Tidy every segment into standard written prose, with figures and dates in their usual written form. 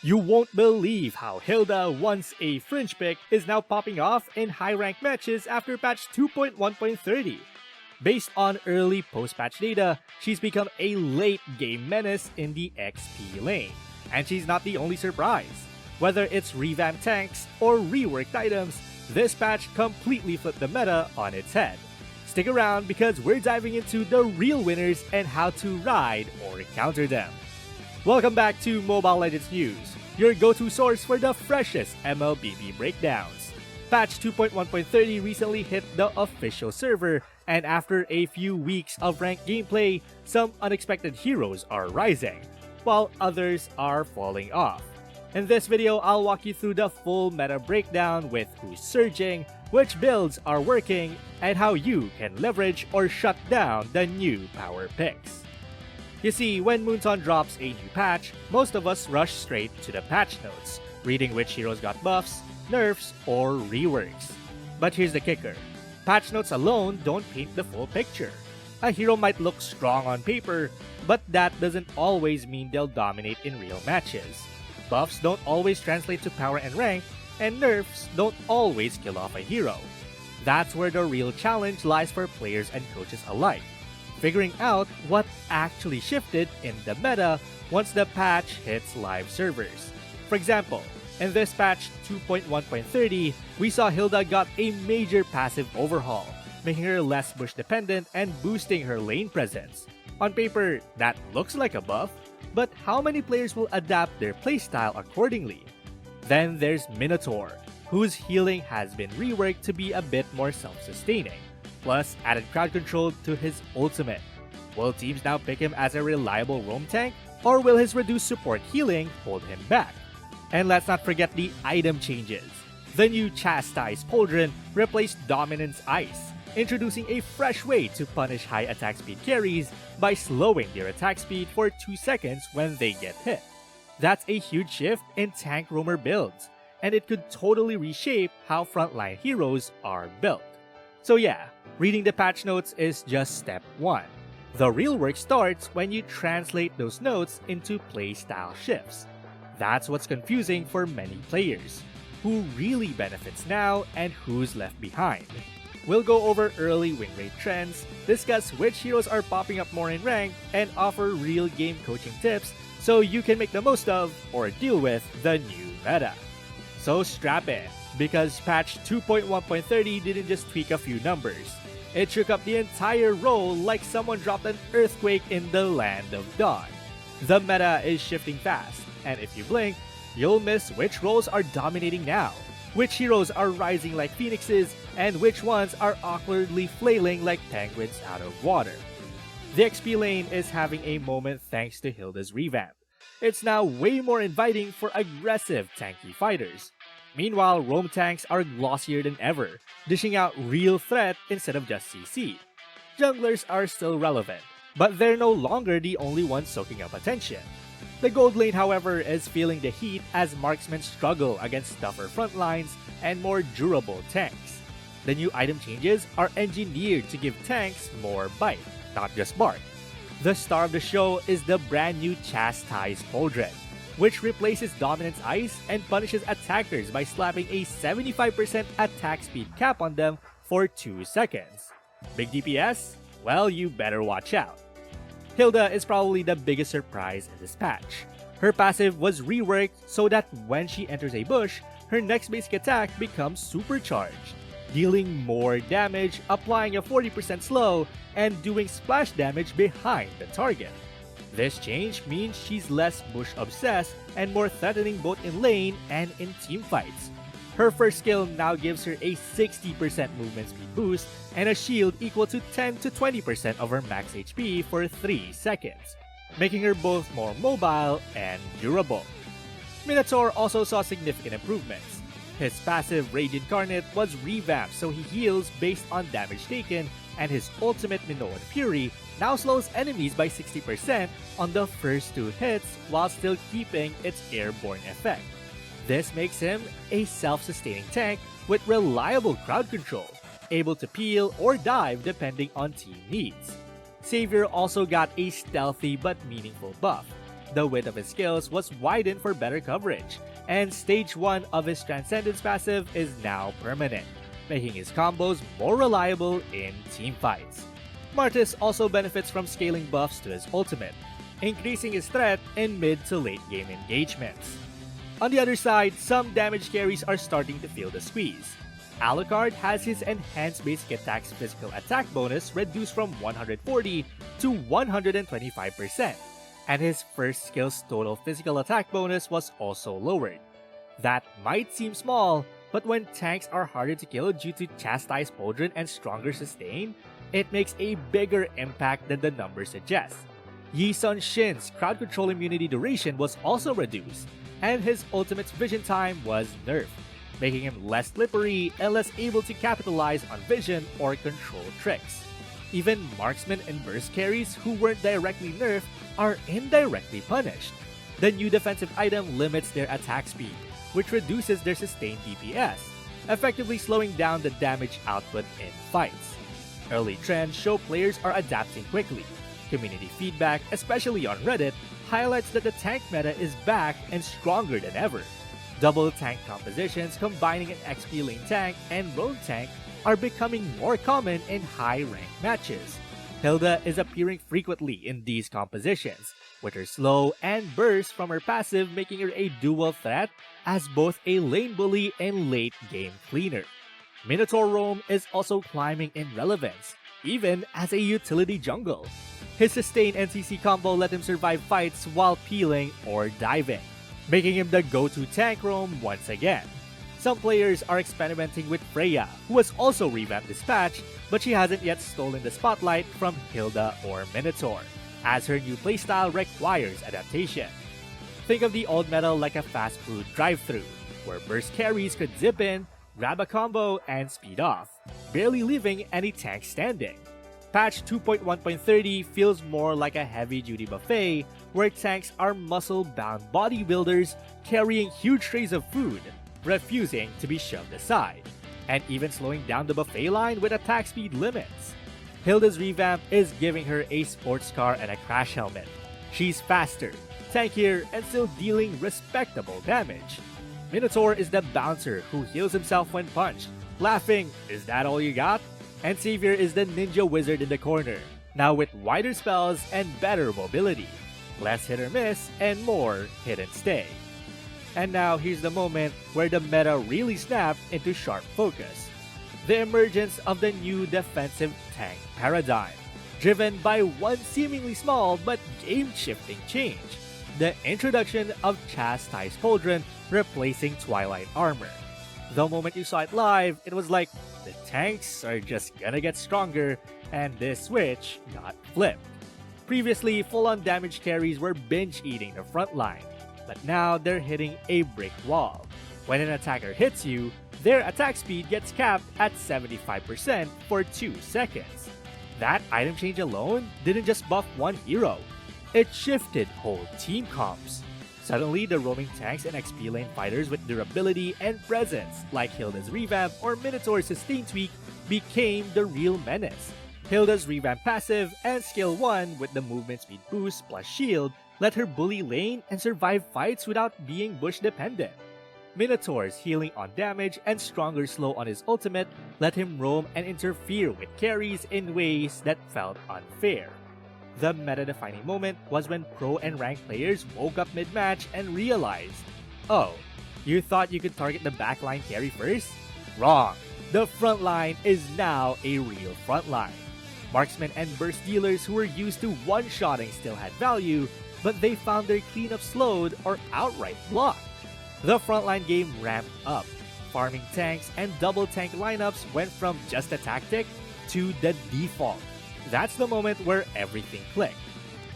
You won't believe how Hilda, once a fringe pick, is now popping off in high-ranked matches after patch 2.1.30. Based on early post-patch data, she's become a late-game menace in the XP lane. And she's not the only surprise. Whether it's revamped tanks or reworked items, this patch completely flipped the meta on its head. Stick around because we're diving into the real winners and how to ride or counter them. Welcome back to Mobile Legends News, your go-to source for the freshest MLBB breakdowns. Patch 2.1.30 recently hit the official server, and after a few weeks of ranked gameplay, some unexpected heroes are rising, while others are falling off. In this video, I'll walk you through the full meta breakdown with who's surging, which builds are working, and how you can leverage or shut down the new power picks. You see, when Moonton drops a new patch, most of us rush straight to the patch notes, reading which heroes got buffs, nerfs, or reworks. But here's the kicker. Patch notes alone don't paint the full picture. A hero might look strong on paper, but that doesn't always mean they'll dominate in real matches. Buffs don't always translate to power and rank, and nerfs don't always kill off a hero. That's where the real challenge lies for players and coaches alike. Figuring out what actually shifted in the meta once the patch hits live servers. For example, in this patch 2.1.30, we saw Hilda got a major passive overhaul, making her less bush dependent and boosting her lane presence. On paper, that looks like a buff, but how many players will adapt their playstyle accordingly? Then there's Minotaur, whose healing has been reworked to be a bit more self-sustaining, plus added crowd control to his ultimate. Will teams now pick him as a reliable roam tank, or will his reduced support healing hold him back? And let's not forget the item changes. The new Chastise Pauldron replaced Dominance Ice, introducing a fresh way to punish high attack speed carries by slowing their attack speed for 2 seconds when they get hit. That's a huge shift in tank roamer builds, and it could totally reshape how frontline heroes are built. So yeah, reading the patch notes is just step 1. The real work starts when you translate those notes into playstyle shifts. That's what's confusing for many players. Who really benefits now and who's left behind? We'll go over early win rate trends, discuss which heroes are popping up more in rank, and offer real game coaching tips so you can make the most of or deal with the new meta. So strap in, because patch 2.1.30 didn't just tweak a few numbers. It shook up the entire role like someone dropped an earthquake in the land of dawn. The meta is shifting fast, and if you blink, you'll miss which roles are dominating now, which heroes are rising like phoenixes, and which ones are awkwardly flailing like penguins out of water. The XP lane is having a moment thanks to Hilda's revamp. It's now way more inviting for aggressive tanky fighters. Meanwhile, roam tanks are glossier than ever, dishing out real threat instead of just CC. Junglers are still relevant, but they're no longer the only ones soaking up attention. The gold lane, however, is feeling the heat as marksmen struggle against tougher front lines and more durable tanks. The new item changes are engineered to give tanks more bite, not just bark. The star of the show is the brand new Chastise Pauldron, which replaces Dominance Ice and punishes attackers by slapping a 75% attack speed cap on them for 2 seconds. Big DPS? Well, you better watch out. Hilda is probably the biggest surprise in this patch. Her passive was reworked so that when she enters a bush, her next basic attack becomes supercharged, dealing more damage, applying a 40% slow, and doing splash damage behind the target. This change means she's less bush obsessed and more threatening both in lane and in teamfights. Her first skill now gives her a 60% movement speed boost and a shield equal to 10 to 20% of her max HP for 3 seconds, making her both more mobile and durable. Minotaur also saw significant improvements. His passive Rage Incarnate was revamped so he heals based on damage taken, and his ultimate Minoan Fury now slows enemies by 60% on the first 2 hits while still keeping its airborne effect. This makes him a self-sustaining tank with reliable crowd control, able to peel or dive depending on team needs. Savior also got a stealthy but meaningful buff. The width of his skills was widened for better coverage, and stage 1 of his Transcendence passive is now permanent, making his combos more reliable in team fights. Martis also benefits from scaling buffs to his ultimate, increasing his threat in mid to late game engagements. On the other side, some damage carries are starting to feel the squeeze. Alucard has his enhanced basic attack's physical attack bonus reduced from 140 to 125%, and his first skill's total physical attack bonus was also lowered. That might seem small, but when tanks are harder to kill due to Chastise Pauldron and stronger sustain, it makes a bigger impact than the numbers suggest. Yi Sun Shin's crowd control immunity duration was also reduced, and his ultimate's vision time was nerfed, making him less slippery and less able to capitalize on vision or control tricks. Even marksman and burst carries who weren't directly nerfed are indirectly punished. The new defensive item limits their attack speed, which reduces their sustained DPS, effectively slowing down the damage output in fights. Early trends show players are adapting quickly. Community feedback, especially on Reddit, highlights that the tank meta is back and stronger than ever. Double tank compositions combining an XP lane tank and rogue tank are becoming more common in high-ranked matches. Hilda is appearing frequently in these compositions, with her slow and burst from her passive making her a dual threat as both a lane bully and late-game cleaner. Minotaur Roam is also climbing in relevance, even as a utility jungle. His sustained NCC combo let him survive fights while peeling or diving, making him the go-to tank roam once again. Some players are experimenting with Freya, who was also revamped this patch, but she hasn't yet stolen the spotlight from Hilda or Minotaur, as her new playstyle requires adaptation. Think of the old meta like a fast food drive-thru, where burst carries could zip in, grab a combo, and speed off, barely leaving any tank standing. Patch 2.1.30 feels more like a heavy-duty buffet, where tanks are muscle-bound bodybuilders carrying huge trays of food, refusing to be shoved aside, and even slowing down the buffet line with attack speed limits. Hilda's revamp is giving her a sports car and a crash helmet. She's faster, tankier, and still dealing respectable damage. Minotaur is the bouncer who heals himself when punched, laughing, "Is that all you got?" And Savior is the ninja wizard in the corner, now with wider spells and better mobility, less hit or miss, and more hit and stay. And now here's the moment where the meta really snapped into sharp focus. The emergence of the new defensive tank paradigm, driven by one seemingly small but game-shifting change: the introduction of Chastise Pauldron replacing Twilight Armor. The moment you saw it live, it was like, the tanks are just gonna get stronger, and this switch got flipped. Previously, full-on damage carries were binge-eating the front line, but now they're hitting a brick wall. When an attacker hits you, their attack speed gets capped at 75% for 2 seconds. That item change alone didn't just buff one hero, it shifted whole team comps. Suddenly, the roaming tanks and XP lane fighters with durability and presence, like Hilda's revamp or Minotaur's sustain tweak, became the real menace. Hilda's revamp passive and skill 1 with the movement speed boost plus shield let her bully lane and survive fights without being bush dependent. Minotaur's healing on damage and stronger slow on his ultimate let him roam and interfere with carries in ways that felt unfair. The meta-defining moment was when pro and ranked players woke up mid-match and realized, oh, you thought you could target the backline carry first? Wrong! The frontline is now a real frontline. Marksmen and burst dealers who were used to one-shotting still had value, but they found their cleanup slowed or outright blocked. The frontline game ramped up. Farming tanks and double tank lineups went from just a tactic to the default. That's the moment where everything clicked.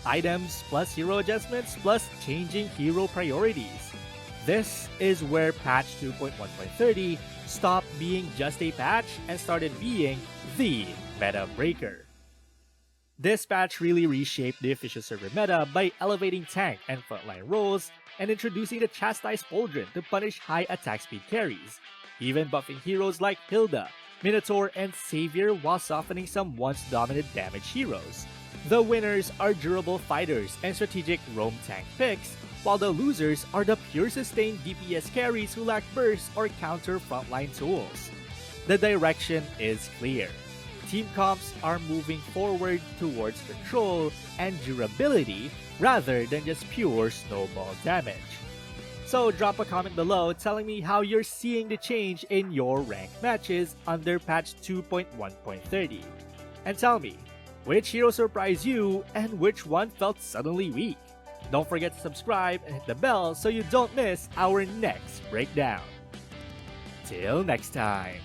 Items plus hero adjustments plus changing hero priorities. This is where patch 2.1.30 stopped being just a patch and started being the meta breaker. This patch really reshaped the official server meta by elevating tank and frontline roles and introducing the Chastise Pauldron to punish high attack speed carries, even buffing heroes like Hilda, Minotaur, and Savior while softening some once dominant damage heroes. The winners are durable fighters and strategic roam tank picks, while the losers are the pure sustained DPS carries who lack burst or counter frontline tools. The direction is clear. Team comps are moving forward towards control and durability rather than just pure snowball damage. So drop a comment below telling me how you're seeing the change in your ranked matches under patch 2.1.30. And tell me, which hero surprised you and which one felt suddenly weak? Don't forget to subscribe and hit the bell so you don't miss our next breakdown. Till next time.